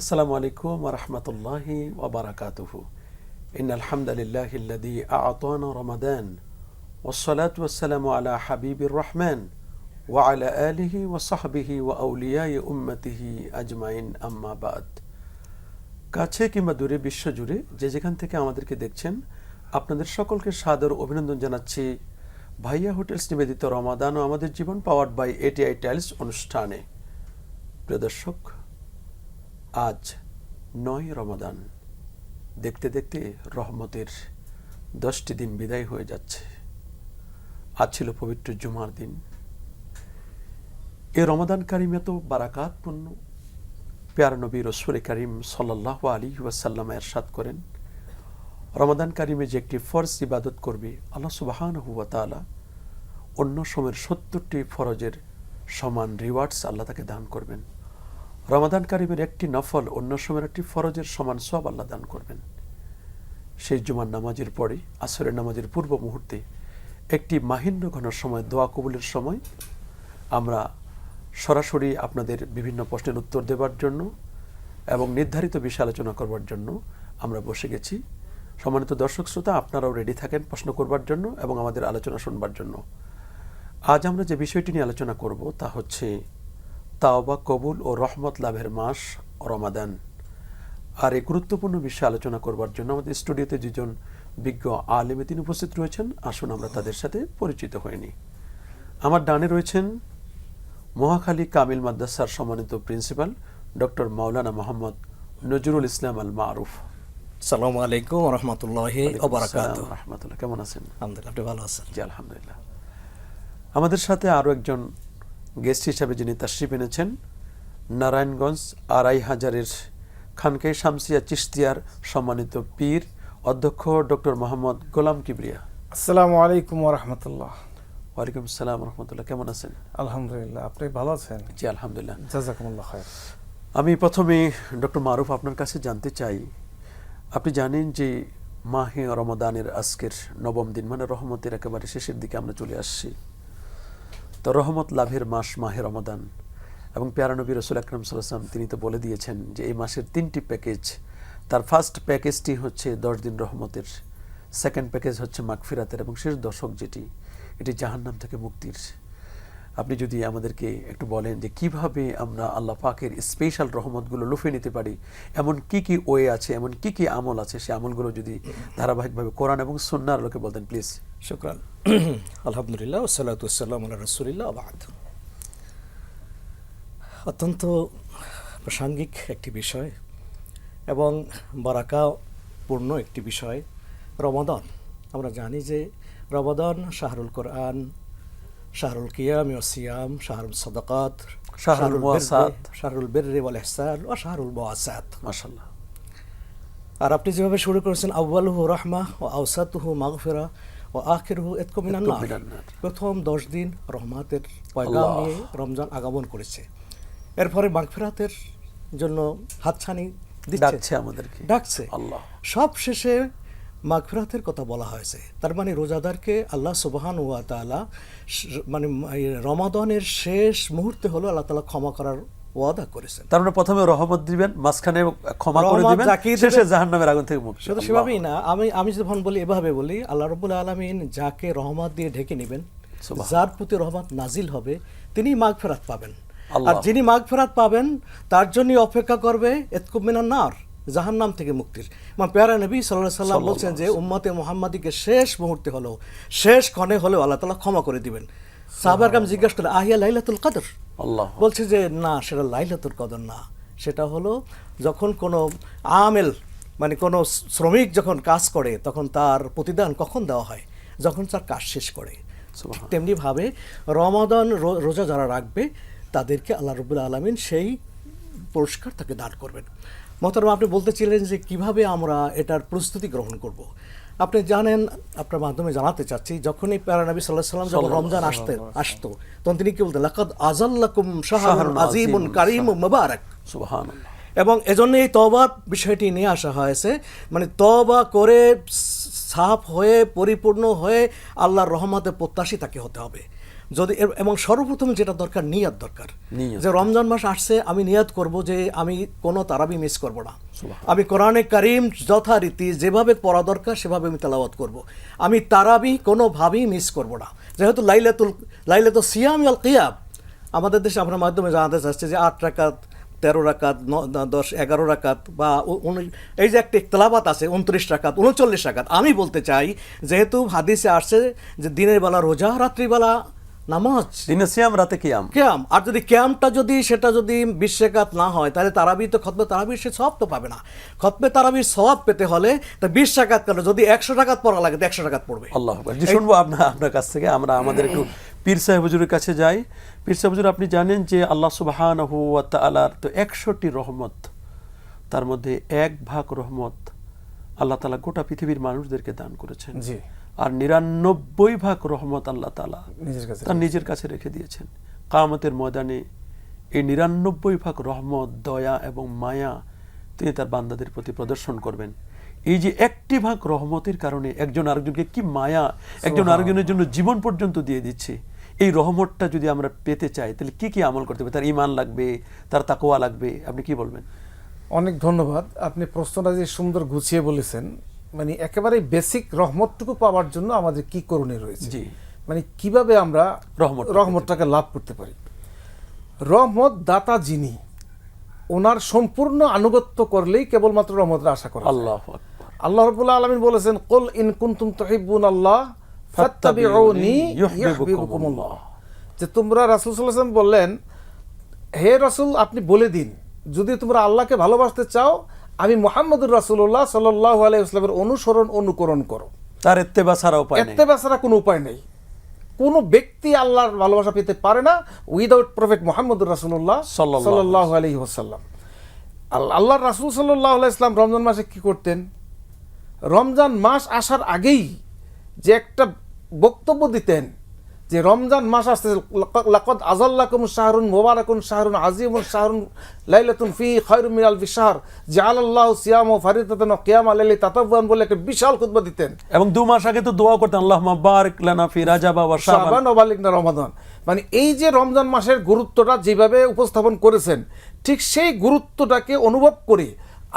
আসসালামু আলাইকুম ওয়া রাহমাতুল্লাহি ওয়া বারাকাতুহু। ইন্নাল হামদালিল্লাহিল্লাযী আ'তানা রমাদান ওয়াসসালাতু ওয়াসসালামু আলা হাবিবির রহমান ওয়া আলা আলিহি ওয়া সাহবিহি ওয়া আউলিয়াই উম্মতিহি আজমাইন, আম্মা বাদ। কাছে কিংবা দূরে, বিশ্বজুড়ে যে যেখান থেকে আমাদেরকে দেখছেন, আপনাদের সকলকে সাদর অভিনন্দন জানাচ্ছি ভাইয়া হোটেলস নিবেদিত রমাদান ও আমাদের জীবন পাওয়ার্ড বাই এটিআই টাইলস অনুষ্ঠানে। প্রিয় দর্শক, আজ ৯ রমাদান। দেখতে দেখতে রহমতের 10টি দিন বিদায় হয়ে যাচ্ছে। আজ ছিল পবিত্র জুমার দিন। এই রমাদান কারিম এত বারাকাতপূর্ণ। প্যারা নবী রাসূল কারীম সাল্লাল্লাহু আলাইহি ওয়াসাল্লাম ইরশাদ করেন, রমাদান কারিমে যে একটি ফরজ ইবাদত করবে, আল্লাহ সুবহানাহু ওয়া তাআলা অন্য সময়ের 70টি ফরজের সমান রিওয়ার্ডস আল্লাহ তাকে দান করবেন। রমাদান কারিমের একটি নফল অন্য সময়ের একটি ফরজের সমান সওয়াব আল্লাহ দান করবেন। সেই জুমার নামাজের পরে, আসরের নামাজের পূর্ব মুহূর্তে একটি মাহিন্দ্র ঘন সময়, দোয়া কবুলের সময়, আমরা সরাসরি আপনাদের বিভিন্ন প্রশ্নের উত্তর দেওয়ার জন্য এবং নির্ধারিত বিষয় আলোচনা করবার জন্য আমরা বসে গেছি। সম্মানিত দর্শক শ্রোতা, আপনারাও রেডি থাকেন প্রশ্ন করবার জন্য এবং আমাদের আলোচনা শুনবার জন্য। আজ আমরা যে বিষয়টি নিয়ে আলোচনা করব তা হচ্ছে তাওবা কবুল ও রহমত লাভের মাস রমাদান। আর এই গুরুত্বপূর্ণ বিষয়ে আলোচনা করবার জন্য আমাদের স্টুডিওতে দুজন বিজ্ঞ আলেমে দিন উপস্থিত রয়েছেন। আসুন আমরা তাদের সাথে পরিচিত হইনি। আমার ডানে রয়েছেন মহাখালী কামিল মাদ্রাসার সম্মানিত প্রিন্সিপাল ডক্টর মাওলানা মোহাম্মদ নজরুল ইসলাম আল মারুফ। আসসালামু আলাইকুম ওয়া রাহমাতুল্লাহি ওয়া বারাকাতুহু। রাহমাতুল্লাহ, কেমন আছেন? আলহামদুলিল্লাহ, আপনি ভালো আছেন? জি আলহামদুলিল্লাহ। আমাদের সাথে আরও একজন গেস্ট হিসাবে যিনি তাশরিফ এনেছেন, নারায়ণগঞ্জ আড়াই হাজারের খানকায়ে শামসিয়া চিশতিয়ার সম্মানিত পীর অধ্যক্ষ ডক্টর মোহাম্মদ গোলাম কিবরিয়া। আসসালামু আলাইকুম ওয়া রাহমাতুল্লাহ। ওয়ালাইকুম আসসালাম রহমতুল্লাহ, কেমন আছেন? আলহামদুলিল্লাহ, আপনি ভালো আছেন? জি আলহামদুলিল্লাহ, জাযাকুমুল্লাহ খায়র। আমি প্রথমে ডক্টর মারুফ আপনার কাছে জানতে চাই, আপনি জানেন যে মাহে রমাদানের আজকের 9ম দিন, মানে রহমতের একেবারে শেষের দিকে আমরা চলে আসছি। তো রহমত লাভের মাস মাহে রমাদান, এবং প্যারা নবী রাসূল আকরাম সাল্লাল্লাহু আলাইহি ওয়াসাল্লাম তিনি তো বলে দিয়েছেন যে এই মাসের 3টি প্যাকেজ। তার ফার্স্ট প্যাকেজটি হচ্ছে 10 দিন রহমতের, সেকেন্ড প্যাকেজ হচ্ছে মাগফিরাতের, এবং শেষ দশক যেটি, এটি জাহান্নাম থেকে মুক্তির। আপনি যদি আমাদেরকে একটু বলেন যে কিভাবে আমরা আল্লাহ পাকের স্পেশাল রহমতগুলো লুফে নিতে পারি, এমন কি কি ওয়ে আছে, এমন কি কি আমল আছে, সে আমলগুলো যদি ধারাবাহিকভাবে কোরআন এবং সুন্নাহর আলোকে বলতেন প্লিজ। শুকরান। আলহামদুলিল্লাহ ওয়াসসালাতু ওয়াসসালামু আলা রাসূলিল্লাহ ওয়া বা'দ। অত্যন্ত প্রাসঙ্গিক একটি বিষয় এবং বারাকাপূর্ণ একটি বিষয় রমাদান। আমরা জানি যে রমাদান শাহরুল কোরআন, শাহরুল কিয়াম ওয়া সিয়াম, শাহরুল সাদাকাত, শাহরুল মুওয়াসাত, শাহরুল বিররি ওয়াল ইহসান ওয়া শাহরুল মুওয়াসাত। মাশাআল্লাহ। আর আপনি যেভাবে শুরু করেছেন, আউয়ালুহু রাহমাহ ওয়া আওসাতুহু মাগফিরা ওয়া আখিরুহু ইতকু মিনান নার। প্রথম 10 দিন রহমতের পয়গাম নিয়ে রমজান আগমন করেছে। এরপরে মাগফিরাতের জন্য হাতছানি ডাকছে আমাদেরকে, ডাকছে। আল্লাহ সব শেষে মাগফিরাতের কথা বলা হয়েছে। তার মানে রোজাদারকে আল্লাহ সুবহানাহু ওয়া তাআলা মানে রমাদানের শেষ মুহূর্তে হলো আল্লাহ তাআলা ক্ষমা করার ওয়াদা করেছেন। তার মানে প্রথমে রহমত দিবেন, মাঝখানে ক্ষমা করে দিবেন, শেষে জাহান্নামের আগুন থেকে মুক্তি। শুধু সেভাবেই না, আমি যখন বলি এভাবে বলি, আল্লাহ রাব্বুল আলামিন যাকে রহমত দিয়ে ঢেকে নেবেন, যার প্রতি রহমত নাজিল হবে, তিনি মাগফিরাত পাবেন। আর যিনি মাগফিরাত পাবেন তার জন্য অপেক্ষা করবে ইতকু মিনান নার, জাহান্নাম থেকে মুক্তির। মানে প্যারা নবী সাল্লাল্লাহু আলাইহি সাল্লাম বলছেন যে উম্মতে মুহাম্মাদিকে শেষ মুহূর্তে হলো, শেষ ক্ষণে হলেও আল্লাহ তাআলা ক্ষমা করে দিবেন। সাহাবায়ে কেরাম জিজ্ঞাসা করলেন, আহিয়া লাইলাতুল কদর? আল্লাহ বলছে যে না, সেটা লাইলাতুল কদর না, সেটা হলো যখন কোনো আমেল, মানে কোনো শ্রমিক যখন কাজ করে তখন তার প্রতিদান কখন দেওয়া হয়? যখন তার কাজ শেষ করে। তেমনিভাবে রমাদান রোজা যারা রাখবে তাদেরকে আল্লাহ রাব্বুল আলামিন সেই পুরস্কার তাকে দান করবেন। মোহতারাম, আপনি বলতেছিলেন যে কিভাবে আমরা এটার প্রস্তুতি গ্রহণ করব। আপনি জানেন, আপনার মাধ্যমে জানাতে চাচ্ছি, যখনই প্যারা নবী সাল্লাল্লাহু আলাইহি ওয়াসাল্লাম যখন রমজান আসতো তখন তিনি কি বলতেন, লাকাদ আযাল্লাকুম শাহরুন আযীমুন কারীমুন মুবারাক। সুবহানাল্লাহ। এবং এজন্য এই তওবার বিষয়টি নিয়ে আসা হয়েছে, মানে তওবা করে সাফ হয়ে পরিপূর্ণ হয়ে আল্লাহর রহমতের প্রত্যাশী তাকে হতে হবে। যদি এবং সর্বপ্রথম যেটা দরকার নিয়াত দরকার, নিয়াত। যে রমজান মাস আসছে আমি নিয়াত করব যে আমি কোনো তারাবি মিস করব না, আমি কোরআনে কারিম যথারীতি যেভাবে পড়া দরকার সেভাবে আমি তেলাওয়াত করব, আমি তারাবি কোনোভাবেই মিস করব না। যেহেতু লাইলাতুল সিয়াম ওয়াল কিয়াম আমাদের দেশে আপনার মাধ্যমে জানাতে চাচ্ছে যে 8 রাকাত 13 রাকাত 10 11 রাকাত বা এই যে একটা ইখতিলাফাত আছে 29 রাকাত 39 রাকাত। আমি বলতে চাই যেহেতু হাদিসে আসছে যে দিনের বেলা রোজা, রাত্রিবেলা নামাজ, দিনে সিয়াম রাতে কিয়াম। কিয়াম। আর যদি কিয়ামটা সেটা যদি 20 রাকাত না হয় তাহলে তারাবি তো খতমে তারাবির সে সওয়াব তো পাবে না। খতমে তারাবির সওয়াব পেতে হলে তা 20 রাকাত কেন, যদি 100 রাকাত পড়া লাগে তো 100 রাকাত পড়বে। আল্লাহু আকবার। জি, শুনবো আপনার কাছ থেকে। আমরা আমাদের একটু পীর সাহেব হুজুরের কাছে যাই। পীর সাহেব হুজুর, আপনি জানেন যে আল্লাহ সুবহানাহু ওয়া তাআলার তো 100টি রহমত, তার মধ্যে 1 ভাগ রহমত আল্লাহ তাআলা গোটা পৃথিবীর মানুষদেরকে দান করেছেন। জি। আর 99 ভাগ রহমত আল্লাহ তাআলা তার নিজের কাছে রেখে দিয়েছেন। কিয়ামতের ময়দানে এই 99 ভাগ রহমত, দয়া এবং মায়া তিনি তার বান্দাদের প্রতি প্রদর্শন করবেন। এই যে 1টি ভাগ রহমতের কারণে একজন আরেকজনকে কি মায়া, একজন আরেকজনের জন্য জীবন পর্যন্ত দিয়ে দিচ্ছে। এই রহমতটা যদি আমরা পেতে চাই তাহলে কি কি আমল করতে হবে? তার ঈমান লাগবে, তার তাকওয়া লাগবে। আপনি কি বলবেন? অনেক ধন্যবাদ। আপনি প্রশ্নটা যে সুন্দর গুছিয়ে বলেছেন, মানে একেবারে বেসিক রহমতটুকু পাওয়ার জন্য আমাদের কি করণীয় রয়েছে, জি, মানে কিভাবে আমরা রহমতটাকে লাভ করতে পারি। রহমত দাতা যিনি, ওনার সম্পূর্ণ আনুগত্য করলেই কেবলমাত্র রহমতের আশা করা যায়। আল্লাহু আকবার। আল্লাহ রাব্বুল আলামিন বলেছেন, কুল ইন কুনতুম তুহিব্বুনাল্লাহ ফাত্তাবিউনি ইউহিব্বুকুমুল্লাহ, যে তোমরা রাসূল সাল্লাল্লাহু আলাইহি ওয়াসাল্লাম বললেন, হে রাসূল আপনি বলে দিন যদি তোমরা আল্লাহকে ভালোবাসতে চাও আমি মুহাম্মদুর রাসূলুল্লাহ সাল্লাল্লাহু আলাইহি ওয়াসাল্লামের অনুকরণ করো। তার ইত্তেবা ছাড়া উপায় নেই। ইত্তেবা ছাড়া কোনো উপায় নেই। কোনো ব্যক্তি আল্লাহর ভালোবাসা পেতে পারে না উইদাউট প্রফেট মুহাম্মদুর রাসূলুল্লাহ সাল্লাল্লাহু আলাইহি ওয়াসাল্লাম। আল্লাহর রাসূল সাল্লাল্লাহু আলাইহি ওয়াসাল্লাম রমজান মাসে কি করতেন? রমজান মাস আসার আগেই যে একটা বক্তব্য দিতেন যে রমজান মাস আসছে, লাকাদ আযাল্লাকুম শাহরুন মুবারাকুন শাহরুন আযীমুন শাহরুন লাইলাতুন ফীহি খায়রুম মিন আলফি শাহর জাআলাল্লাহু সিয়ামাহু ফারিদাতান ওয়া কিয়ামাল লাইলি তাতাওয়ান বলে একটা বিশাল খুতবা দিতেন। এবং 2 মাস আগে তো দোয়া করতেন, আল্লাহুম্মা বারিক লানা ফি রাজাব ওয়া শাবান ওয়া বালিগনা রমাদান। মানে এই যে রমজান মাসের গুরুত্বটা যেভাবে উপস্থাপন করেছেন, ঠিক সেই গুরুত্বটাকে অনুভব করে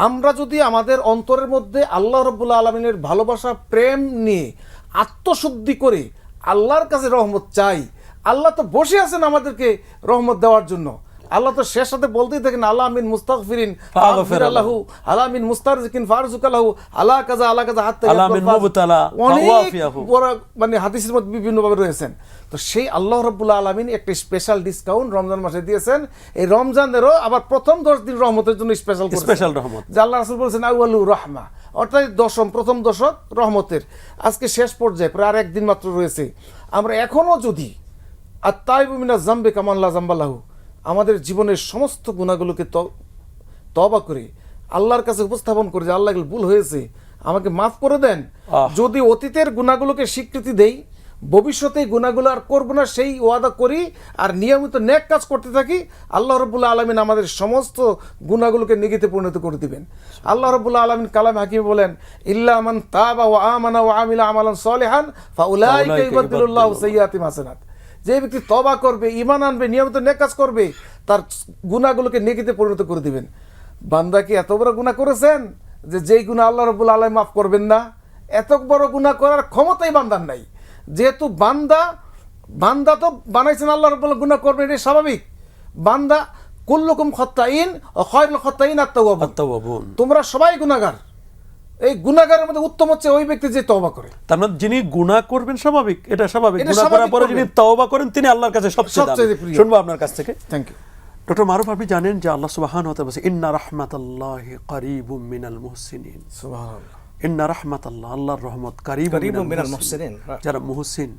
আমরা যদি আমাদের অন্তরের মধ্যে আল্লাহ রাব্বুল আলামিনের ভালোবাসা প্রেম নিয়ে আত্মশুদ্ধি করে আল্লাহর কাছে রহমত চাই, আল্লাহ তো বসে আছেন আমাদেরকে রহমত দেওয়ার জন্য। আল্লাহ তো শেষ সাথে বলতেই থাকেন, আল্লাহ মিন মুস্তাগফিরিন ফাগফির লাহু, আল্লাহ মিন মুস্তারজিকিন ফারজুক লাহু, আলা কাযা হাত্তা আল্লাহ মিন মুবতালা ফাওয়াফিয়াহু। মানে হাদিসের মধ্যে বিভিন্নভাবে রয়েছেন। তো সেই আল্লাহ রাব্বুল আলামিন একটা স্পেশাল ডিসকাউন্ট রমজান মাসে দিয়েছেন। এই রমজানেরও আবার প্রথম 10 দিন রহমতের জন্য স্পেশাল রহমত, যে আল্লাহ রাসূল বলেছেন আউয়ালু রাহমা, অর্থাৎ প্রথম দশক রহমতের। আজকে শেষ পর্যায়ে প্রায় আর একদিন মাত্র রয়েছে। আমরা এখনো যদি আত-তাইবু মিনাজ যামবি কামান লা যামবা লাহু, আমাদের জীবনের সমস্ত গুনাহগুলোকে তওবা করে আল্লাহর কাছে উপস্থাপন করে যে আল্লাহ ভুল হয়েছে আমাকে মাফ করে দেন, যদি অতীতের গুনাহগুলোকে স্বীকৃতি দেই, ভবিষ্যতে গুনাহগুলো আর করব না সেই ওয়াদা করি, আর নিয়মিত নেক কাজ করতে থাকি, আল্লাহ রাব্বুল আলামিন আমাদের সমস্ত গুনাহগুলোকে নেকিতে পরিণত করে দিবেন। আল্লাহ রাব্বুল আলামিন কালামে হাকিমে বলেন, ইল্লা মান তাবা ওয়া আমানা ওয়া আমিলা আমালান সলিহান ফাউলাইকা ইউবাদদিলুল্লাহু সাইয়্যাতিহিম হাসানাত। যে ব্যক্তি তওবা করবে, ঈমান আনবে, নিয়মিত নেক কাজ করবে, তার গুনাহগুলোকে নেকিতে পরিণত করে দিবেন। বান্দা কি এত বড় গুনাহ করেছেন যে যেই গুনাহ আল্লাহ রাব্বুল আলামিন মাফ করবেন না? এত বড় গুনাহ করার ক্ষমতাই বান্দার নাই। যেহেতু বান্দা তো বানাইছেন আল্লাহ রাব্বুল গুনাহ করবেন, এটা স্বাভাবিক। বান্দা কুল্লুকুম খাত্তাইন ওয়া খায়রুল খাত্তাইন আত-তাওয়াবুন, তোমরা সবাই গুনাহগার। এই গুনাহগারের মধ্যে উত্তম হচ্ছে ওই ব্যক্তি যে তওবা করে। তার মানে যিনি গুনাহ করবেন স্বাভাবিক, এটা স্বাভাবিক। গুনাহ করার পরে যিনি তওবা করেন তিনি আল্লাহর কাছে সবচেয়ে দামি। শুনবো আপনার কাছ থেকে। থ্যাংক ইউ ডক্টর মারুফ। আপনি জানেন যে আল্লাহ সুবহানাহু ওয়া তাআলা বলেছেন, ইন্না রাহমাতাল্লাহি কারীবুম মিনাল মুহসিনিন। সুবহানাল্লাহ। ইন্না রাহমাতাল্লাহ, আল্লাহর রহমত, কারীবুম মিনাল মুহসিনিন, যারা মুহসিন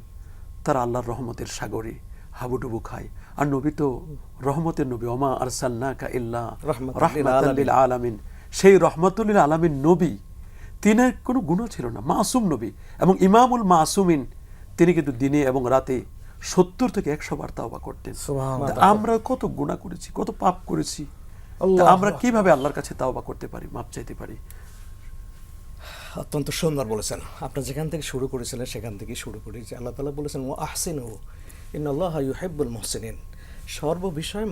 তারা আল্লাহর রহমতের সাগরে হাবুডুবু খায়। আর নবী তো রহমতের নবী, ওমা আরসালনাকা ইল্লা রাহমাতাল লিল আলামিন। সেই রহমাতুল লিল আলামিন নবী, তিনি কোনো গুনাহ ছিল না, মাসুম নবী এবং ইমামুল মাসুমিন। তিনি কিন্তু দিনে এবং রাতে 70 থেকে 100 বার তাওবা করতেন। আমরা কত গুনাহ করেছি, কত পাপ করেছি, আমরা কিভাবে আল্লাহর কাছে তাওবা করতে পারি, মাপ চাইতে পারি? অত্যন্ত সুন্দর বলেছেন। আপনার যেখান থেকে শুরু করেছিলেন সেখান থেকে শুরু করি যে আল্লাহ তাআলা বলেছেন ওয়া আহসিনু ইন্নাল্লাহা ইউহিব্বুল মুহসিনিন। সর্ববিষয়ে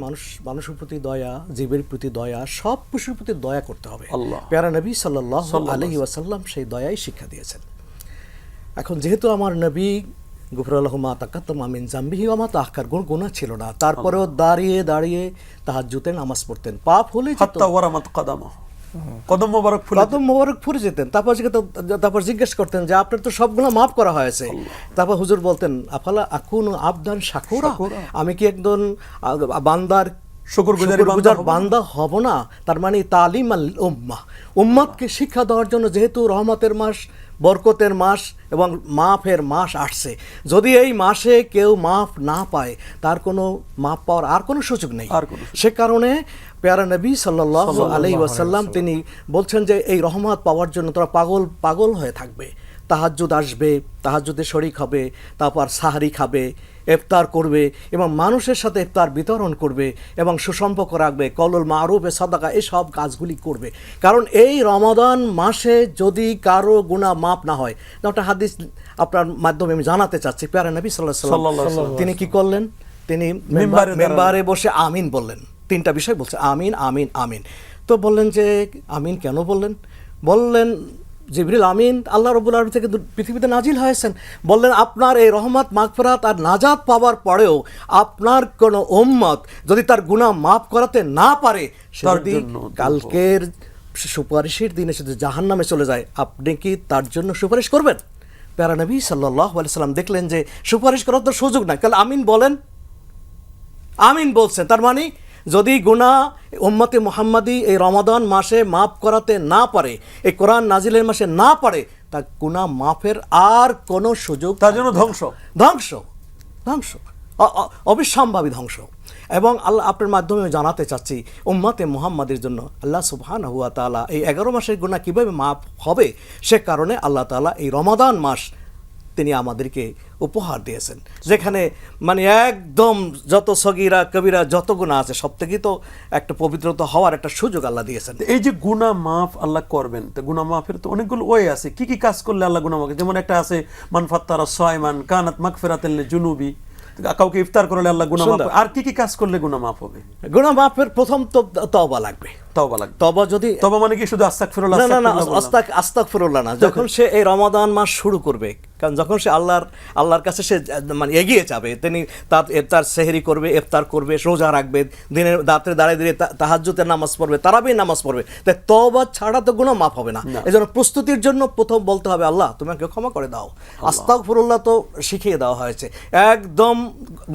মানুষের প্রতি দয়া, জীবের প্রতি দয়া, সব পশুর প্রতি দয়া করতে হবে। আল্লাহ। প্যারা নবী সাল্লাল্লাহু আলাইহি ওয়াসাল্লাম সেই দয়াই শিক্ষা দিয়েছেন। এখন যেহেতু আমার নবী গুফরাল্লাহু মা তাকাদ্দামা মিন জামবিহি ওয়া মা তাআখার, গুনাহ ছিল না, তারপরেও দাঁড়িয়ে দাঁড়িয়ে তাহাজ্জুদের নামাজ পড়তেন। পাপ হলে যেত, হাত্তা ওয়ারামাত কাদামা, কদম মোবারক ফুলে কদম মোবারক ফুরে যেতেন। তারপর জিজ্ঞেস করতেন যে আপনার তো সবগুলো মাফ করা হয়েছে। তারপর হুজুর বলতেন আফালা আকুনু আবদান শাকুরা, আমি কি একজন বান্দার শুকরগুজার বান্দা হব না? তার মানে তালিম আল উম্মাহ, উম্মাদকে শিক্ষা দেওয়ার জন্য, যেহেতু রহমতের মাস, বরকতের মাস এবং মাফের মাস আসছে, যদি এই মাসে কেউ মাফ না পায় তার কোনো মাফ পাওয়ার আর কোনো সুযোগ নেই। সে কারণে প্যারা নবী সাল্লাল্লাহু আলাইহি ওয়াসাল্লাম তিনি বলছেন যে এই রহমত পাওয়ার জন্য তোরা পাগল হয়ে থাকবে, তাহাজ্জুদ আসবে, তাহাজ্জুদে শরিক হবে, তারপর সাহরি খাবে, ইফতার করবে এবং মানুষের সাথে ইফতার বিতরণ করবে এবং সুসম্পর্ক রাখবে, কওলুল মারুফ, সাদাকা, এই সব কাজগুলি করবে। কারণ এই রমাদান মাসে যদি কারো গুনাহ মাফ না হয়, একটা হাদিস আপনার মাধ্যমে আমি জানাতে চাচ্ছি। প্যারা নবী সাল্লাল্লাহু আলাইহি ওয়াসাল্লাম তিনি কি করলেন? তিনি মেম্বারে বসে আমিন বললেন। তিনটা বিষয় বলছে, আমিন আমিন আমিন। তো বললেন যে আমিন কেন বললেন? বললেন জিবরিল আমিন আল্লাহ রাব্বুল আলামিন থেকে পৃথিবীতে নাজিল হয়েছেন। বললেন আপনার এই রহমত, মাগফিরাত আর নাজাত পাওয়ার পরেও আপনার কোন উম্মত যদি তার গুনাহ মাফ করাতে না পারে, সে যদি কালকের সুপারিশের দিনে সে জাহান্নামে চলে যায়, আপনি কি তার জন্য সুপারিশ করবেন? প্যারা নবী সাল্লাল্লাহু আলাইহি সাল্লাম দেখলেন যে সুপারিশ করার তো সুযোগ নাই, তাহলে আমিন বলেন। আমিন বলছেন, তার মানে যদি গুনাহ উম্মতে মুহাম্মাদি এই রমাদান মাসে মাফ করাতে না পারে, এই কোরআন নাজিলের মাসে না পারে, তার গুনাহ মাফের আর কোনো সুযোগ, তার জন্য ধ্বংস ধ্বংস ধ্বংস অবিসম্ভাবী ধ্বংস। এবং আল্লাহ আপনার মাধ্যমে জানাতে চাচ্ছি উম্মতে মুহাম্মাদের জন্য আল্লাহ সুবহানাহু ওয়া তাআলা এই 11 মাসের গুনাহ কীভাবে মাফ হবে, সে কারণে আল্লাহ তাআলা এই রমাদান মাস তিনি আমাদেরকে উপহার দিয়েছেন, যেখানে মানে একদম যত সগীরা কবিরা যত গুনাহ আছে সব থেকেই তো একটা পবিত্রতা হওয়ার একটা সুযোগ আল্লাহ দিয়েছেন। এই যে গুনাহ মাফ আল্লাহ করবেন, তো গুনাহ মাফের তো অনেকগুলো ওয়ে আছে। কি কি কাজ করলে আল্লাহ গুনাহ মাফ? যেমন একটা আছে মান ফাত্তারা সায়মান কানাত মাগফিরাতাল লিজুনুবি, কাউকে ইফতার করলে আল্লাহ গুনাহ মাফ। আর কি কি কাজ করলে গুনাহ মাফ হবে? গুনাহ মাফের প্রথম তো তওবা লাগবে। তওবা যদি তওবা মানে কি শুধু আস্তাগফিরুল্লাহ? না, আস্তাগফিরুল্লাহ না। যখন সে এই রমাদান মাস শুরু করবে, কারণ যখন সে আল্লাহর কাছে সে মানে এগিয়ে যাবে, তিনি তার সেহরি করবে, ইফতার করবে, রোজা রাখবে, দিনের রাতে দাঁড়িয়ে তাহাজ্জুদের নামাজ পড়বে, তারাবির নামাজ পড়বে, তাই তওবা ছাড়া তো গুনাহ মাফ হবে না। এজন্য প্রস্তুতির জন্য প্রথম বলতে হবে আল্লাহ তুমি আমাকে ক্ষমা করে দাও। আস্তাগফিরুল্লাহ তো শিখিয়ে দেওয়া হয়েছে, একদম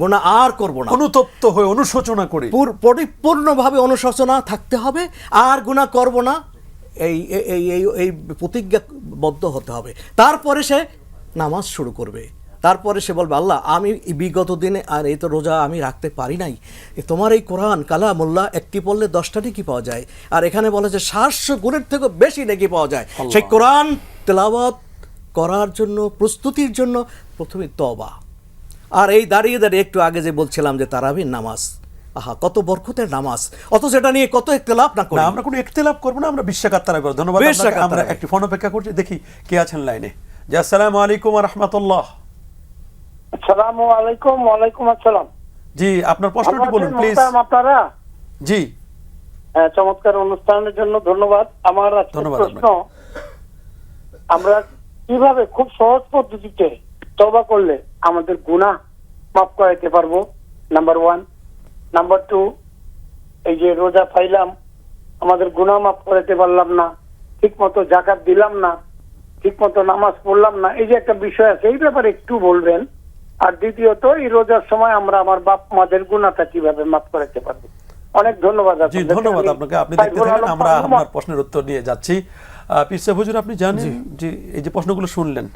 গুনাহ আর করব না, অনুতপ্ত হয়ে অনুশোচনা করে পরিপূর্ণভাবে অনুশোচনা থাকতে হবে, আর গুনাহ করব না, এই প্রতিজ্ঞাবদ্ধ হতে হবে। তারপরে সে নামাজ শুরু করবে, তারপরে সে বলবে আল্লাহ আমি বিগত দিনে আর এই তো রোজা আমি রাখতে পারি নাই, তোমার এই কোরআন কালামুল্লাহ একটি পড়লে 10টা নেকি পাওয়া যায়, আর এখানে বলে যে 700 গুণের থেকে বেশি নেকি পাওয়া যায়। সেই কোরআন তেলাওয়াত করার জন্য প্রস্তুতির জন্য প্রথমে তওবা। আর এই দাঁড়িয়ে দাঁড়িয়ে একটু আগে যে বলছিলাম যে তারাবির নামাজ, আহা কত বরকতের নামাজ, অথচ এটা নিয়ে কত ইখতিলাফ না করি। আমরা কোনো ইখতিলাফ করব না, আমরা বিশ্বাকাত্তারা করব। ধন্যবাদ আপনাকে। আমরা একটি ফোন অপেক্ষা করছি, দেখি কে আছেন লাইনে। জি আসসালামু আলাইকুম ওয়া রাহমাতুল্লাহ। আসসালামু আলাইকুম। ওয়া আলাইকুম আসসালাম। জি আপনার প্রশ্নটি বলুন প্লিজ। আপনারা জি চমৎকার অনুষ্ঠানের জন্য ধন্যবাদ। আমার প্রশ্ন, আমরা কিভাবে খুব সহজ পদ্ধতিতে তওবা করলে আমাদের গুনাহ মাফ করাইতে পারবো? নাম্বার 1। নাম্বার 2, এই যে রোজা পাইলাম, আমাদের গুনাহ মাফ করাইতে পারলাম না, ঠিক মতো যাকাত দিলাম না, ঠিক মতো নামাজ পড়লাম না, এই যে একটা বিষয় আছে, এই ব্যাপারে একটু বলবেন। আর দ্বিতীয়ত, এই রোজার সময় আমরা আমার বাপ মাদের গুনাহটা কিভাবে মাফ করাইতে পারবো? অনেক ধন্যবাদ। জি ধন্যবাদ আপনাকে। আপনি দেখতে থাকেন, আমরা আপনার প্রশ্নের উত্তর নিয়ে যাচ্ছি। পীর সাহেব হুজুর, আপনি জানেন যে এই যে প্রশ্নগুলো শুনলেন,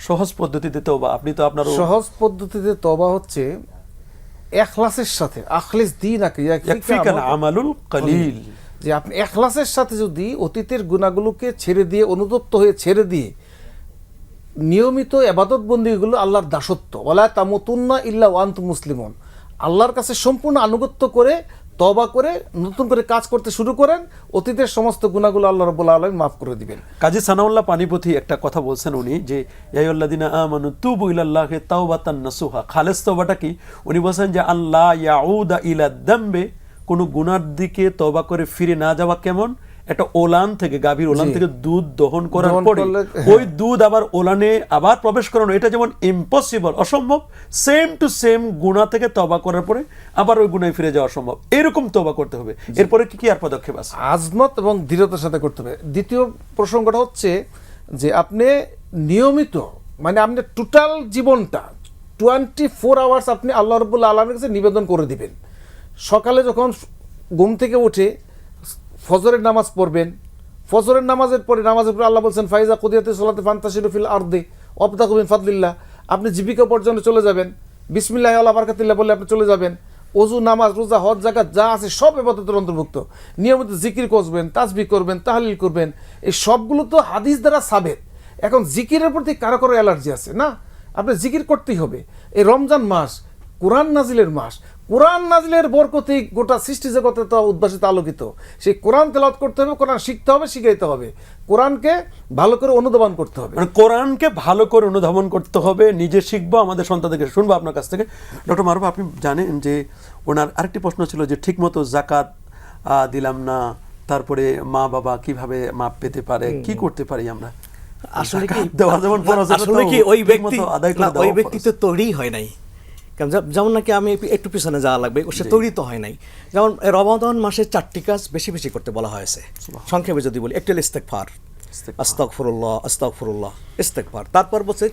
সহজ পদ্ধতিতে তওবা, আপনি তো আপনার সহজ পদ্ধতিতে তওবা হচ্ছে ইখলাসের সাথে, আখলিস দীনাকা ইয়াকফিকাল আমালুল কলিল, যে আপনি ইখলাসের সাথে যদি অতীতের গুনাহগুলোকে ছেড়ে দিয়ে, অনুতপ্ত হয়ে ছেড়ে দিয়ে নিয়মিত ইবাদত বন্দেগীগুলো, আল্লাহর দাসত্ব, ওয়ালা তামুতুন্না ইল্লা ওয়া আনতুম মুসলিমুন, আল্লাহর কাছে সম্পূর্ণ আনুগত্য করে তওবা করে নতুন করে কাজ করতে শুরু করেন, অতীতের সমস্ত গুনাহগুলো আল্লাহ রাব্বুল আলামিন মাফ করে দিবেন। কাজী সানাউল্লাহ পানিপথী একটা কথা বলছেন উনি, যে ইয়া আইয়ুহাল্লাযিনা আমানু তুবু ইলাল্লাহি তাওবাতান নাসুহা। খালেস তওবাটা কি? উনি বলছেন যে আল্লাহ ইয়াউদা ইলা দামবে, কোনো গুনার দিকে তওবা করে ফিরে না যাওয়া। কেমন? একটা ওলান থেকে, গাভীর ওলান থেকে দুধ দহন করার পরে ওই দুধ আবার ওলানে আবার প্রবেশ করানো, এটা যেমন ইম্পসিবল, অসম্ভব, সেম টু সেম গুনাহ থেকে তওবা করার পরে আবার ওই গুনায় ফিরে যাওয়া সম্ভব। এরকম তওবা করতে হবে। এরপরে কি আর পদক্ষেপ আছে? আজমত এবং দৃঢ়তার সাথে করতে হবে। দ্বিতীয় প্রসঙ্গটা হচ্ছে যে আপনি নিয়মিত, মানে আপনি টোটাল জীবনটা 24 আওয়ার্স আপনি আল্লাহ রাব্বুল আলামিনের কাছে নিবেদন করে দিবেন। সকালে যখন ঘুম থেকে উঠে ফজরের নামাজ পড়বেন, ফজরের নামাজের পরে আল্লাহ বলছেন ফাইজা কুদিয়াতিস সালাতু ফান্তাশিরু ফিল আরদি ওয়াবতাগু মিন ফাদলিল্লাহ। আপনি জীবিকা পর্যন্ত চলে যাবেন, বিসমিল্লাহি ওয়া বারাকাতুল্লাহ বলে আপনি চলে যাবেন। ওযু, নামাজ, রোজা, হজ, যাকাত যা আছে সব ইবাদতের অন্তর্ভুক্ত। নিয়মিত জিকির করবেন, তাসবিহ করবেন, তাহলিল করবেন, এই সবগুলো তো হাদিস দ্বারা সাবেত। এখন জিকিরের প্রতি কারো কারো অ্যালার্জি আছে না, আপনি জিকির করতেই হবে। এই রমজান মাস কোরআন নাজিলের মাস, কোরআন নাজিলের বরকতে গোটা সৃষ্টি জগতে তো উদ্ভাসিত আলোকিত। সেই কোরআন তেলাওয়াত করতে হবে, কোরআন শিখতে হবে, শিখাইতে হবে, কোরআনকে ভালো করে অনুধাবন করতে হবে। মানে কোরআনকে ভালো করে অনুধাবন করতে হবে, নিজে শিখবো, আমাদের সন্তানদেরকে শুনবো আপনার কাছ থেকে। ডক্টর মারুফ, আপনি জানেন যে ওনার আরেকটি প্রশ্ন ছিল যে ঠিকমতো জাকাত দিলাম না, তারপরে মা বাবা কিভাবে মাপ পেতে পারে, কি করতে পারি আমরা? আসলে কি আসলে কি ওই ব্যক্তি তো তৈরি হয় নাই। যেমন নাকি আমি একটু পিছনে যাওয়া লাগবে, সে তৈরি তো হয় নাই। যেমন রমাদান মাসে 4টি কাজ বেশি বেশি করতে বলা হয়েছে। সংক্ষেপে যদি বলি, একটি হলো ইস্তেগফার, আস্তাগফিরুল্লাহ আস্তাগফিরুল্লাহ, ইস্তেগফার। তারপর বলছে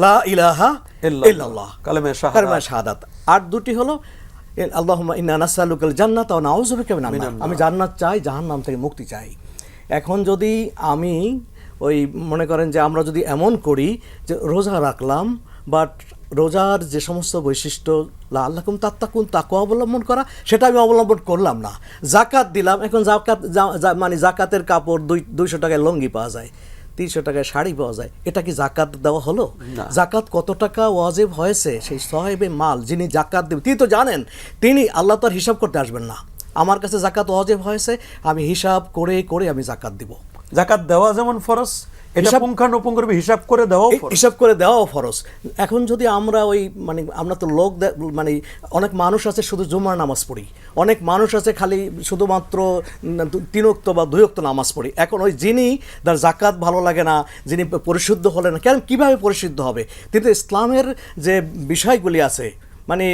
লা ইলাহা ইল্লাল্লাহ, কালেমা শাহাদাত। আর দুটি হলো আল্লাহুম্মা ইন্না নাসআলুকাল জান্নাতা ওয়া নাউযু বিকা মিনান নার, আমি জান্নাত চাই, জাহান্নাম থেকে মুক্তি চাই। এখন যদি আমি ওই মনে করেন যে আমরা যদি এমন করি যে রোজা রাখলাম, বাট রোজার যে সমস্ত বৈশিষ্ট্য লাআল্লাকুম তাত্তাকুন, তাকওয়া অবলম্বন করা, সেটা আমি অবলম্বন করলাম না। জাকাত দিলাম, এখন জাকাত মানে জাকাতের কাপড় 200 টাকায় লঙ্গি পাওয়া যায়, 300 টাকায় শাড়ি পাওয়া যায়, এটা কি জাকাত দেওয়া হলো? জাকাত কত টাকা ওয়াজিব হয়েছে, সেই সাহেবে মাল যিনি জাকাত দেবেন তিনি তো জানেন, তিনি আল্লাহ তার হিসাব করতে আসবেন না। আমার কাছে জাকাত ওয়াজিব হয়েছে, আমি হিসাব করে করে আমি জাকাত দিব। জাকাত দেওয়া যেমন ফরজ, এটা পুঙ্খানুপুঙ্খভাবে হিসাব করে দেওয়াও ফরজ। এখন যদি আমরা ওই মানে আমরা তো মানে অনেক মানুষ আছে শুধু জুমার নামাজ পড়ি, অনেক মানুষ আছে খালি শুধুমাত্র 3 ওয়াক্ত বা 2 ওয়াক্ত নামাজ পড়ি। এখন ওই যিনি তার জাকাত ভালো লাগে না, যিনি পরিশুদ্ধ হলেন, কেন কিভাবে পরিশুদ্ধ হবে? কিন্তু ইসলামের যে বিষয়গুলি আছে, মানে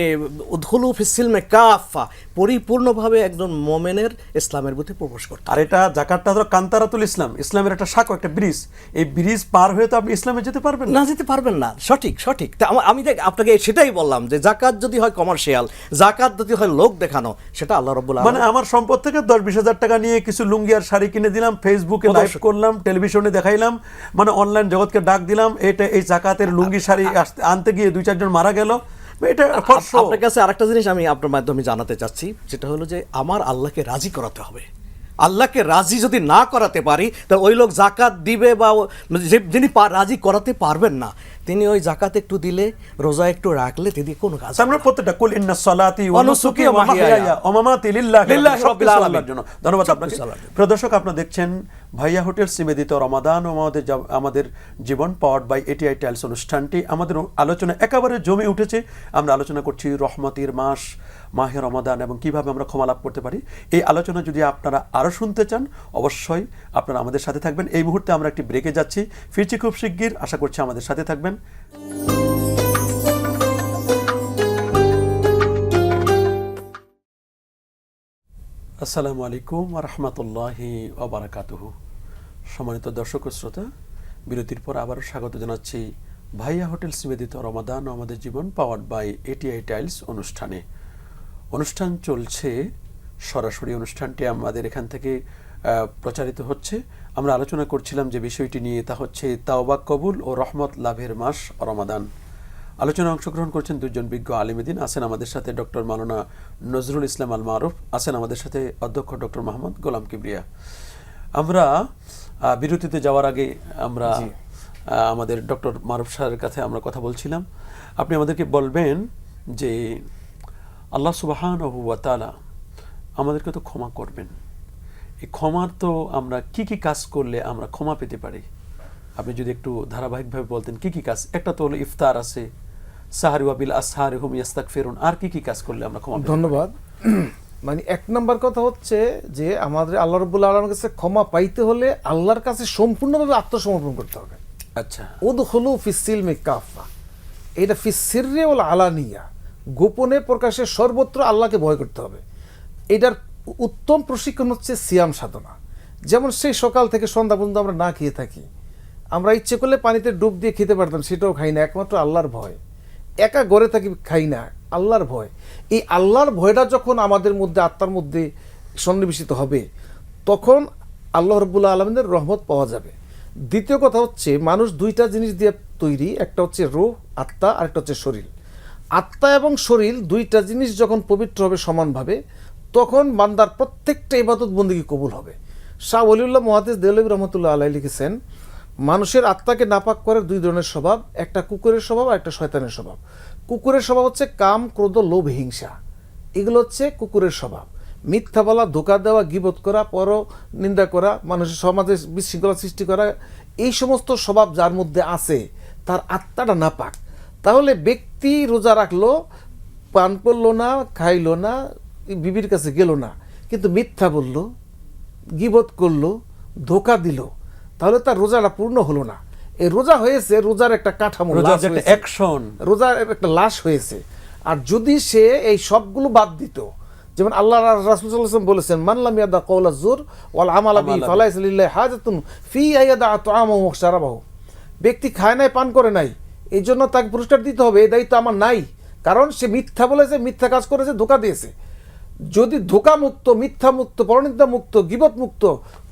উদখুলু ফিস-সিলমে কাফা, পরিপূর্ণভাবে একজন মুমিনের ইসলামের প্রতি প্রবেশ করতে। আর এটা জাকাতটা হলো কান্তারাতুল ইসলাম, ইসলামের একটা শাখা, একটা ব্রিজ। এই ব্রিজ পার হয়ে তো আপনি ইসলামে যেতে পারবেন না, যেতে পারবেন না। সঠিক। আমি আপনাকে সেটাই বললাম যে জাকাত যদি হয় কমার্শিয়াল, জাকাত যদি হয় লোক দেখানো, সেটা আল্লাহ রাব্বুল আলামিন। মানে আমার সম্পদ থেকে 10-20 হাজার টাকা নিয়ে কিছু লুঙ্গি আর শাড়ি কিনে দিলাম, ফেসবুকে লাইভ করলাম, টেলিভিশনে দেখাইলাম, মানে অনলাইন জগৎকে ডাক দিলাম, এটা এই জাকাতের লুঙ্গি শাড়ি আনতে গিয়ে 2-4 জন মারা গেল। আপনার কাছে আরেকটা জিনিস আমি আপনার মাধ্যমে জানাতে চাচ্ছি, যেটা হলো যে আমার আল্লাহকে রাজি করাতে হবে। আল্লাহকে রাজি যদি না করাতে পারি, তাহলে ওই লোক জাকাত দিবে বা যিনি রাজি করাতে পারবেন না, তিনি ওই জাকাত একটু দিলে, রোজা একটু রাখলে, তিনি কোনো কাজ। আমরা প্রত্যেকটা কুল ইন্না সলাতি ওয়া নুসুকি ওয়া মাহইয়ায়া ওয়া মামাতি লিল্লাহি রাব্বিল আলামিন। ধন্যবাদ আপনাকে। প্রিয় দর্শক, আপনারা দেখছেন ভাইয়া হোটেলস নিবেদিত রমাদান ও আমাদের জীবন পাওয়ার্ড বাই এটিআই টাইলস অনুষ্ঠানটি। আমাদের আলোচনা একেবারে জমে উঠেছে। আমরা আলোচনা করছি রহমতের মাস মাহে রমাদান এবং কিভাবে আমরা ক্ষমা লাভ করতে পারি। এই আলোচনা যদি আপনারা আরও শুনতে চান, অবশ্যই আপনারা আমাদের সাথে থাকবেন। এই মুহূর্তে আমরা একটি ব্রেকে যাচ্ছি, ফিরছি খুব শিগগির, আশা করছি আমাদের সাথে থাকবেন। আসসালামু আলাইকুম ওয়া রাহমাতুল্লাহি ওয়া বারাকাতুহু। সম্মানিত দর্শক ও শ্রোতা, বিরতির পর আবারও স্বাগত জানাচ্ছি ভাইয়া হোটেলস নিবেদিত রমাদান ও আমাদের জীবন পাওয়ার্ড বাই এটিআই টাইলস অনুষ্ঠানে। অনুষ্ঠান চলছে সরাসরি, অনুষ্ঠানটি আমাদের এখান থেকে প্রচারিত হচ্ছে। আমরা আলোচনা করছিলাম যে বিষয়টি নিয়ে, তা হচ্ছে তাওবা কবুল ও রহমত লাভের মাস রমাদান। আলোচনায় অংশগ্রহণ করছেন 2 জন বিজ্ঞ আলিমেদিন। আছেন আমাদের সাথে ডক্টর মাওলানা নজরুল ইসলাম আল মারুফ, আছেন আমাদের সাথে অধ্যক্ষ ডক্টর মোহাম্মদ গোলাম কিবরিয়া। আমরা বিরতিতে যাওয়ার আগে আমরা আমাদের ডক্টর মারুফ সাহেবের কাছে আমরা কথা বলছিলাম। আপনি আমাদেরকে বলবেন যে আল্লাহ সুবহানাহু ওয়া তাআলা আমাদেরকে তো ক্ষমা করবেন। এই ক্ষমার তো আমরা কি কি কাজ করলে আমরা ক্ষমা পেতে পারি, আপনি যদি একটু ধারাবাহিকভাবে বলতেন কি কি কাজ। একটা তো হলো ইফতার আছে, সাহারি ওয়া বিল আসহারি হুম ইস্তাগফিরুন, আর কি কি কাজ করলে আমরা ক্ষমা পেতে পারি? ধন্যবাদ। মানে এক নম্বর কথা হচ্ছে যে আমাদের আল্লাহ রাব্বুল আলামিনের কাছে ক্ষমা পাইতে হলে আল্লাহর কাছে সম্পূর্ণভাবে আত্মসমর্পণ করতে হবে। আচ্ছা, উদখুলু ফিস সিলমি কাফা, এটা ফিস সিররি ওয়াল আলানিয়া, গোপনে প্রকাশে সর্বত্র আল্লাহকে ভয় করতে হবে। এটার উত্তম প্রশিক্ষণ হচ্ছে সিয়াম সাধনা। যেমন সেই সকাল থেকে সন্ধ্যা পর্যন্ত আমরা না খেয়ে থাকি, আমরা ইচ্ছে করলে পানিতে ডুব দিয়ে খেতে পারতাম, সেটাও খাই না, একমাত্র আল্লাহর ভয়। একা ঘরে থাকি, খাই না, আল্লাহর ভয়। এই আল্লাহর ভয়টা যখন আমাদের মধ্যে, আত্মার মধ্যে সন্নিবেশিত হবে, তখন আল্লাহ রাব্বুল আলামিনের রহমত পাওয়া যাবে। দ্বিতীয় কথা হচ্ছে মানুষ দুইটা জিনিস দিয়ে তৈরি, একটা হচ্ছে রূহ আত্মা, আর একটা হচ্ছে শরীর। আত্মা এবং শরীর দুইটা জিনিস যখন পবিত্র হবে সমানভাবে, তখন বান্দার প্রত্যেকটা ইবাদত বন্দেগী কবুল হবে। শাহ ওলিউল্লাহ মুহাদ্দিস দেহলভী রহমতুল্লাহ আলাইহি লিখেছেন, মানুষের আত্মাকে নাপাক করার দুই ধরনের স্বভাব, একটা কুকুরের স্বভাব আর একটা শয়তানের স্বভাব। কুকুরের স্বভাব হচ্ছে কাম, ক্রোধ, লোভ, হিংসা, এগুলো হচ্ছে কুকুরের স্বভাব। মিথ্যা বলা, ধোঁকা দেওয়া, গীবত করা, পর নিন্দা করা, মানুষের সমাজে বিশৃঙ্খলা সৃষ্টি করা, এই সমস্ত স্বভাব যার মধ্যে আছে তার আত্মাটা নাপাক। তাহলে ব্যক্তি রোজা রাখলো, পান করলো না, খাইলো না, বিবির কাছে গেল না, কিন্তু মিথ্যা বলল, গীবত করলো, ধোঁকা দিল, তাহলে তার রোজাটা পূর্ণ হলো না। এই রোজা হয়েছে রোজার একটা কাঠামো, রোজার যে একটা অ্যাকশন, রোজার একটা লাশ হয়েছে। আর যদি সে এই সবগুলো বাদ দিত, যেমন আল্লাহ রাসূল সাল্লাল্লাহু আলাইহি ওয়াসাল্লাম বলেছেন, মান লাম ইয়াদা কাওলা যুর ওয়াল আমালা বিহি ফালাইসা লিল্লাহি হাজাতুন ফি আইয়াদা তুআমাহু ওয়া শারাবাহু। ব্যক্তি খায় নাই, পান করে নাই, এই জন্য তাকে পুরস্কার দিতে হবে, এই দায়িত্ব আমার নাই, কারণ সে মিথ্যা বলেছে, মিথ্যা কাজ করেছে, ধোঁকা দিয়েছে। যদি ধোঁকা মুক্ত, মিথ্যা মুক্ত, পরনিন্দা মুক্ত, গীবত মুক্ত,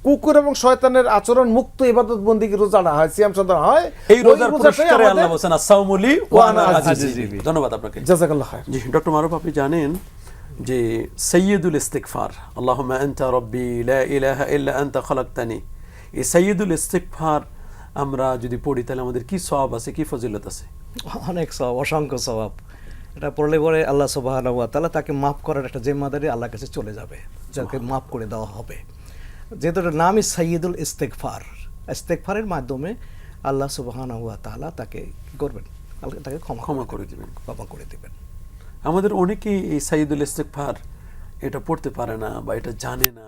কুকুর এবং শয়তানের আচরণ মুক্ত ইবাদত বন্দেগী রোজাটা হয়, সিয়াম সাধনা হয়, এই রোজার পুরস্কারে আল্লাহ বলেন আসসাউমু লি ওয়া আনা আজিজু বিহি। ধন্যবাদ আপনাকে, জাযাকাল্লাহ খায়র। জি ডক্টর মারুফ, আপনি জানেন যে সাইয়্যিদুল ইস্তিগফার, আল্লাহুম্মা আনতা রাব্বি লা ইলাহা ইল্লা আনতা খালাকতানি, এই সাইয়্যিদুল ইস্তিগফার আমরা যদি পড়ি তাহলে আমাদের কি সওয়াব আছে, কি ফজিলত আছে? অনেক সওয়াব, অসংখ্য সওয়াব। এটা পড়লে পরে আল্লাহ সুবহানাহু ওয়া তাআলা তাকে মাফ করার একটা জিম্মাদারি আল্লাহর কাছে চলে যাবে, যাকে মাফ করে দেওয়া হবে। যেহেতু এটার নামই সাইয়্যিদুল ইস্তিগফার, ইস্তিগফারের মাধ্যমে আল্লাহ সুবহানাহু ওয়া তাআলা তাকে কি করবেন, আল্লাহ তাকে ক্ষমা করে দিবেন, ক্ষমা করে দিবেন। আমাদের অনেকেই এই সাইয়্যিদুল ইস্তিগফার এটা পড়তে পারে না বা এটা জানে না।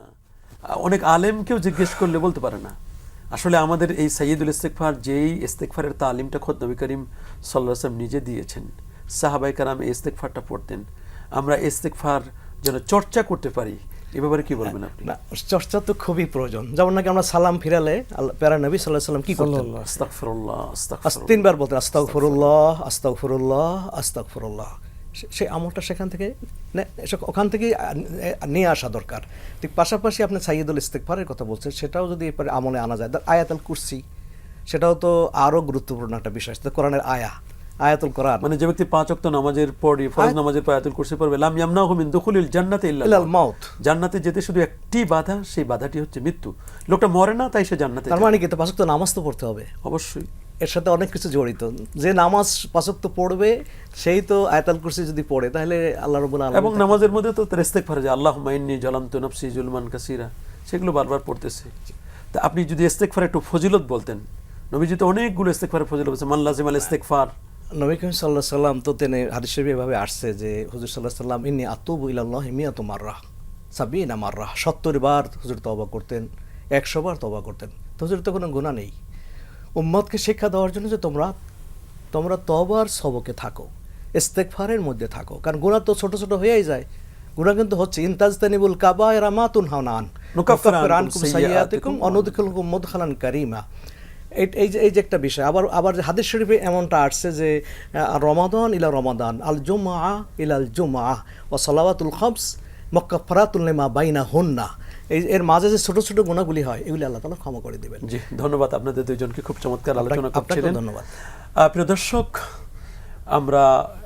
অনেক আলেমকেও জিজ্ঞেস করলে বলতে পারে না। আসলে আমাদের এই সাইয়্যিদুল ইস্তিগফার, যেই ইস্তিগফারের তালিমটা খোদ নবী করিম সাল্লাল্লাহু আলাইহি ওয়াসাল্লাম নিজে দিয়েছেন, সাহাবায়ে কেরাম এই ইস্তিগফারটা পড়তেন। আমরা ইস্তিগফার যেন চর্চা করতে পারি, এ ব্যাপারে কি বলবেন আপনি? না, চর্চা তো খুবই প্রয়োজন। যেমন নাকি আমরা সালাম ফিরালে প্যারা নবী সাল্লাল্লাহু আলাইহি ওয়াসাল্লাম কি করতেন? আস্তাগফিরুল্লাহ, আস্তাগফিরুল্লাহ, তিনবার বলতেন, আস্তাগফিরুল্লাহ, আস্তাগফিরুল্লাহ, আস্তাগফিরুল্লাহ। সেই আমলটা সেখান থেকে ওখান থেকেই নিয়ে আসা দরকার। ঠিক পাশাপাশি আপনি সাইয়্যিদুল ইস্তিগফারের কথা বলছেন, সেটাও যদি এরপরে আমলে আনা যায়, আয়াতুল কুরসি, সেটাও তো আরও গুরুত্বপূর্ণ একটা বিষয়। সেটা কোরআনের আয়াতুল কোরআন, মানে যে ব্যক্তি 5 ওয়াক্ত নামাজের পরে, ফরজ নামাজের পর আয়াতুল কুরসি পড়বে, লাম ইয়ামনাহু মিন দুখুলিল জান্নাতি ইল্লাল মাউত, জান্নাতে যেতে শুধু একটি বাধা, সেই বাধাটি হচ্ছে মৃত্যু। লোকটা মরে না, তাই সে জান্নাতে। তার মানে কি, তো 5 ওয়াক্ত নামাজ তো পড়তে হবে অবশ্যই, এর সাথে অনেক কিছু জড়িত। যে নামাজ 5 ওয়াক্ত পড়বে সেই তো আয়াতুল কুরসি যদি পড়ে, তাহলে আল্লাহ রাব্বুল আলামিন। এবং নামাজের মধ্যে তো তার ইস্তিগফার, যে আল্লাহুম্মা ইন্নী যালামতু নাফসি যুলমান কাসীরা, সেগুলো বারবার পড়তেছে। তা আপনি যদি ইস্তিগফার একটু ফজিলত বলতেন, নবীজি তো অনেকগুলো ইস্তিগফারের ফজিলত বলেছেন, মান লাজিমাল ইস্তিগফার। নবী করিম সাল্লাল্লাহু আলাইহি সাল্লাম তো তিনি হাদিস শরীফে এভাবে আসছে যে হুজুর সাল্লাল্লাহু আলাইহি সাল্লাম ইন্নী আতুবু ইলাল্লাহি মিয়াতু মাররাহ, 70 মাররাহ, 70 বার হুজুর তওবা করতেন, 100 বার তওবা করতেন। তো হুজুর তো কোনো গুনাহ নেই। উম্মতকে শিক্ষা দেওয়ার জন্য যে তোমরা তওবার সবকে থাকো, ইস্তিগফারের মধ্যে থাকো, কারণ গুনাহ তো ছোট ছোট হয়েই যায়। গুনাহ কিন্তু হচ্ছে ইনতাজতানিবুল কাবায়রা মা তুনহাউনা আন নুকাফিরু আনকুম সাইয়্যাতিকুম ওয়া নুদখিলুকুম মুদখালান কারীমা। এই যে একটা বিষয়। আবার হাদিস শরীফে এমনটা আসছে যে রমাদান ইলা রমাদান, আল জুমআ ইলাল জুমআ ওয়া সালাওয়াতুল খামস মুকাফফারাতুন লিমা বাইনাহুন্না। এর মাঝে যে ছোট ছোট গুনাহগুলি হয়, এগুলি আল্লাহ তাআলা ক্ষমা করে দিবেন। জি, ধন্যবাদ আপনাদের দুইজনকে, খুব চমৎকার আলোচনা করছিলেন। ধন্যবাদ। প্রিয় দর্শক, আমরা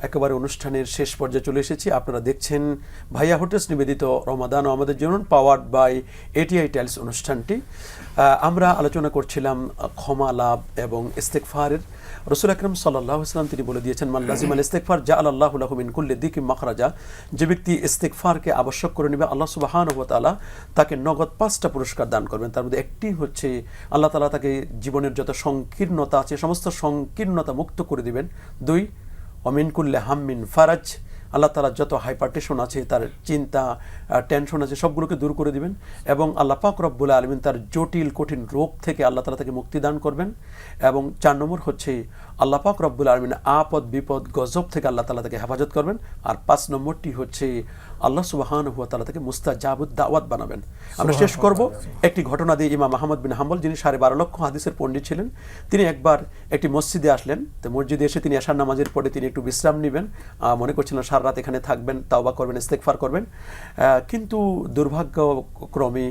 একেবারে অনুষ্ঠানের শেষ পর্যায়ে চলে এসেছি। আপনারা দেখছেন ভাইয়া হোটেলস নিবেদিত রমাদান ও আমাদের জন্য পাওয়ার্ড বাই এটিআই টাইলস অনুষ্ঠানটি। আমরা আলোচনা করছিলাম ক্ষমা লাভ এবং ইস্তেগফারের। রাসূল আকরাম সাল্লাল্লাহু আলাইহি ওয়াসাল্লাম তিনি বলে দিয়েছেন, মান লাজিমাল ইস্তেগফার জাআলাল্লাহু লাহু মিন কুল্লি যিকরিন মাখরাজা। যে ব্যক্তি ইস্তেগফারকে আবশ্যক করে নেবে, আল্লাহ সুবহানাহু ওয়া তাআলা তাকে নগদ 5টা পুরস্কার দান করবেন। তার মধ্যে একটি হচ্ছে আল্লাহ তাআলা তাকে জীবনের যত সংকীর্ণতা আছে সমস্ত সংকীর্ণতা মুক্ত করে দিবেন। 2, অমিন কুল্লে হাম্মিন ফারাজ, আল্লাহ তাআলা যত হাইপারটেনশন আছে, তার চিন্তা টেনশন আছে, সবগুলোকে দূর করে দিবেন। এবং আল্লাহ পাক রব্বুল আলামিন তার জটিল কঠিন রোগ থেকে আল্লাহ তাআলা তাকে মুক্তি দান করবেন। এবং 4 নম্বর হচ্ছে আল্লাহ পাক রব্বুল আলামিন আপদ বিপদ গজব থেকে আল্লাহ তাআলা তাকে হেফাজত করবেন। আর 5 নম্বরটি হচ্ছে আল্লাহ সুবহানাহু ওয়া তাআলা তাকে মুস্তাজাবুদ দাওয়াত বানাবেন। আমরা শেষ করব একটি ঘটনা দিয়ে। ইমাম আহমদ বিন হাম্বল, যিনি 12.5 লক্ষ হাদিসের পণ্ডিত ছিলেন, তিনি একবার একটি মসজিদে আসলেন। তো মসজিদে এসে তিনি এশার নামাজের পরে তিনি একটু বিশ্রাম নেবেন, মনে করছিলেন সারা রাত এখানে থাকবেন, তাওবা করবেন, ইস্তেগফার করবেন। কিন্তু দুর্ভাগ্যক্রমে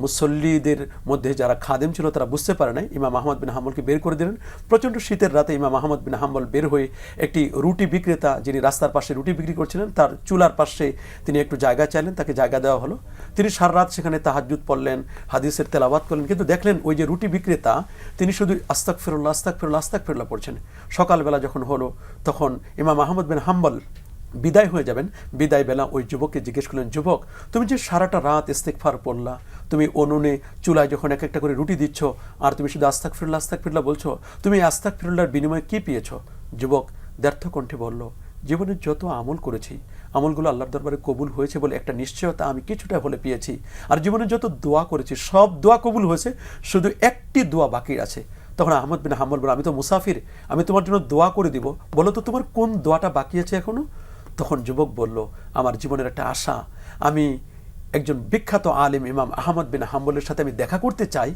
মুসল্লিদের মধ্যে যারা খাদেম ছিল তারা বুঝতে পারে নাই, ইমাম আহমদ বিন হাম্বলকে বের করে দিলেন। প্রচণ্ড শীতের রাতে ইমাম আহমদ বিন হাম্বল বের হয়ে একটি রুটি বিক্রেতা, যিনি রাস্তার পাশে রুটি বিক্রি করছিলেন, তার চুলার পাশে তিনি একটু জায়গা চাইলেন, তাকে জায়গা দেওয়া হলো। তিনি সারা রাত সেখানে তাহাজ্জুদ পড়লেন, হাদিসের তেলাওয়াত করলেন। কিন্তু দেখলেন ওই যে রুটি বিক্রেতা, তিনি শুধু আস্তাগফিরুল্লাহ আস্তাগফিরুল্লাহ আস্তাগফিরুল্লাহ পড়ছেন। সকালবেলা যখন হলো, তখন ইমাম আহমদ বিন হাম্বল বিদায় হয়ে যাবেন। বিদায় বেলা ওই যুবককে জিজ্ঞেস করলেন, যুবক, তুমি যে সারাটা রাত ইস্তেগফার পড়লা, তুমি উনুনে চুলায় যখন এক একটা করে রুটি দিচ্ছ, আর তুমি শুধু আস্তাগফিরুল্লাহ আস্তাগফিরুল্লাহ বলছো, তুমি আস্তাগফিরুল্লাহর বিনিময়ে কি পেয়েছো? যুবক দ্ব্যর্থ কণ্ঠে বলল, জীবনে যত আমল করেছি, আমলগুলো আল্লাহর দরবারে কবুল হয়েছে বলে একটা নিশ্চয়তা আমি কিছুটা হলে পেয়েছি। আর জীবনে যত দোয়া করেছি সব দোয়া কবুল হয়েছে, শুধু একটি দোয়া বাকি আছে। তখন আহমদ বিন হাম্বল বলল, আমি তো মুসাফির, আমি তোমার জন্য দোয়া করে দিব, বলো তো তোমার কোন দোয়াটা বাকি আছে এখনো? তখন যুবক বলল, আমার জীবনের একটা আশা, আমি একজন বিখ্যাত আলিম ইমাম আহমদ বিন হাম্বলের সাথে আমি দেখা করতে চাই,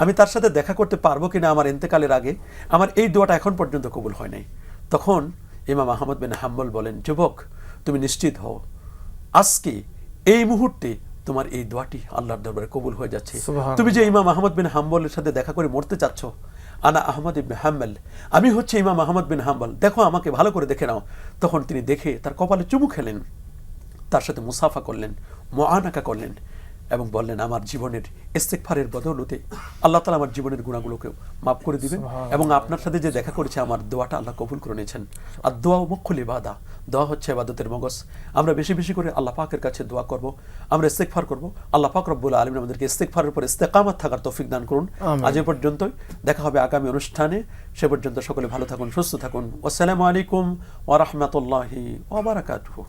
আমি তার সাথে দেখা করতে পারবো কিনা আমার ইন্তেকালের আগে, আমার এই দোয়াটা এখন পর্যন্ত কবুল হয় নাই। তখন ইমাম আহমদ বিন হাম্বল বলেন, যুবক, তুমি নিশ্চিত হও, আজকে এই মুহূর্তে তোমার এই দোয়াটি আল্লাহর দরবারে কবুল হয়ে যাচ্ছে। তুমি যে ইমাম আহমদ বিন হাম্বলের সাথে দেখা করে মরতে চাচ্ছ, আনা আহমদ ইবনে হাম্বল, আমি হচ্ছে ইমাম আহমদ বিন হাম্বল, দেখো আমাকে ভালো করে দেখে নাও। তখন তিনি দেখে তার কপালে চুমু খেলেন, তার সাথে মুসাফা করলেন, মুআনাকা করলেন এবং বললেন, আমার জীবনের ইস্তেগফারের বদৌলতে আল্লাহ তাআলা আমার জীবনের গুনাহগুলোকে মাফ করে দিবেন এবং আপনার সাথে যে দেখা করেছে আমার দোয়াটা আল্লাহ কবুল করে নিয়েছেন। আর দোয়া মুখ্যুল ইবাদা, দোয়া হচ্ছে ইবাদতের মগজ। আমরা বেশি বেশি করে আল্লাহ পাকের কাছে দোয়া করব, আমরা ইস্তেগফার করব। আল্লাহ পাক রব্বুল আলামিন আমাদেরকে ইস্তেগফারের উপর ইস্তেকামত থাকার তৌফিক দান করুন। আজ পর্যন্তই, দেখা হবে আগামী অনুষ্ঠানে। সে পর্যন্ত সকলে ভালো থাকুন, সুস্থ থাকুন। আসসালামু আলাইকুম ওয়া রাহমাতুল্লাহি ওয়া বারাকাতুহু।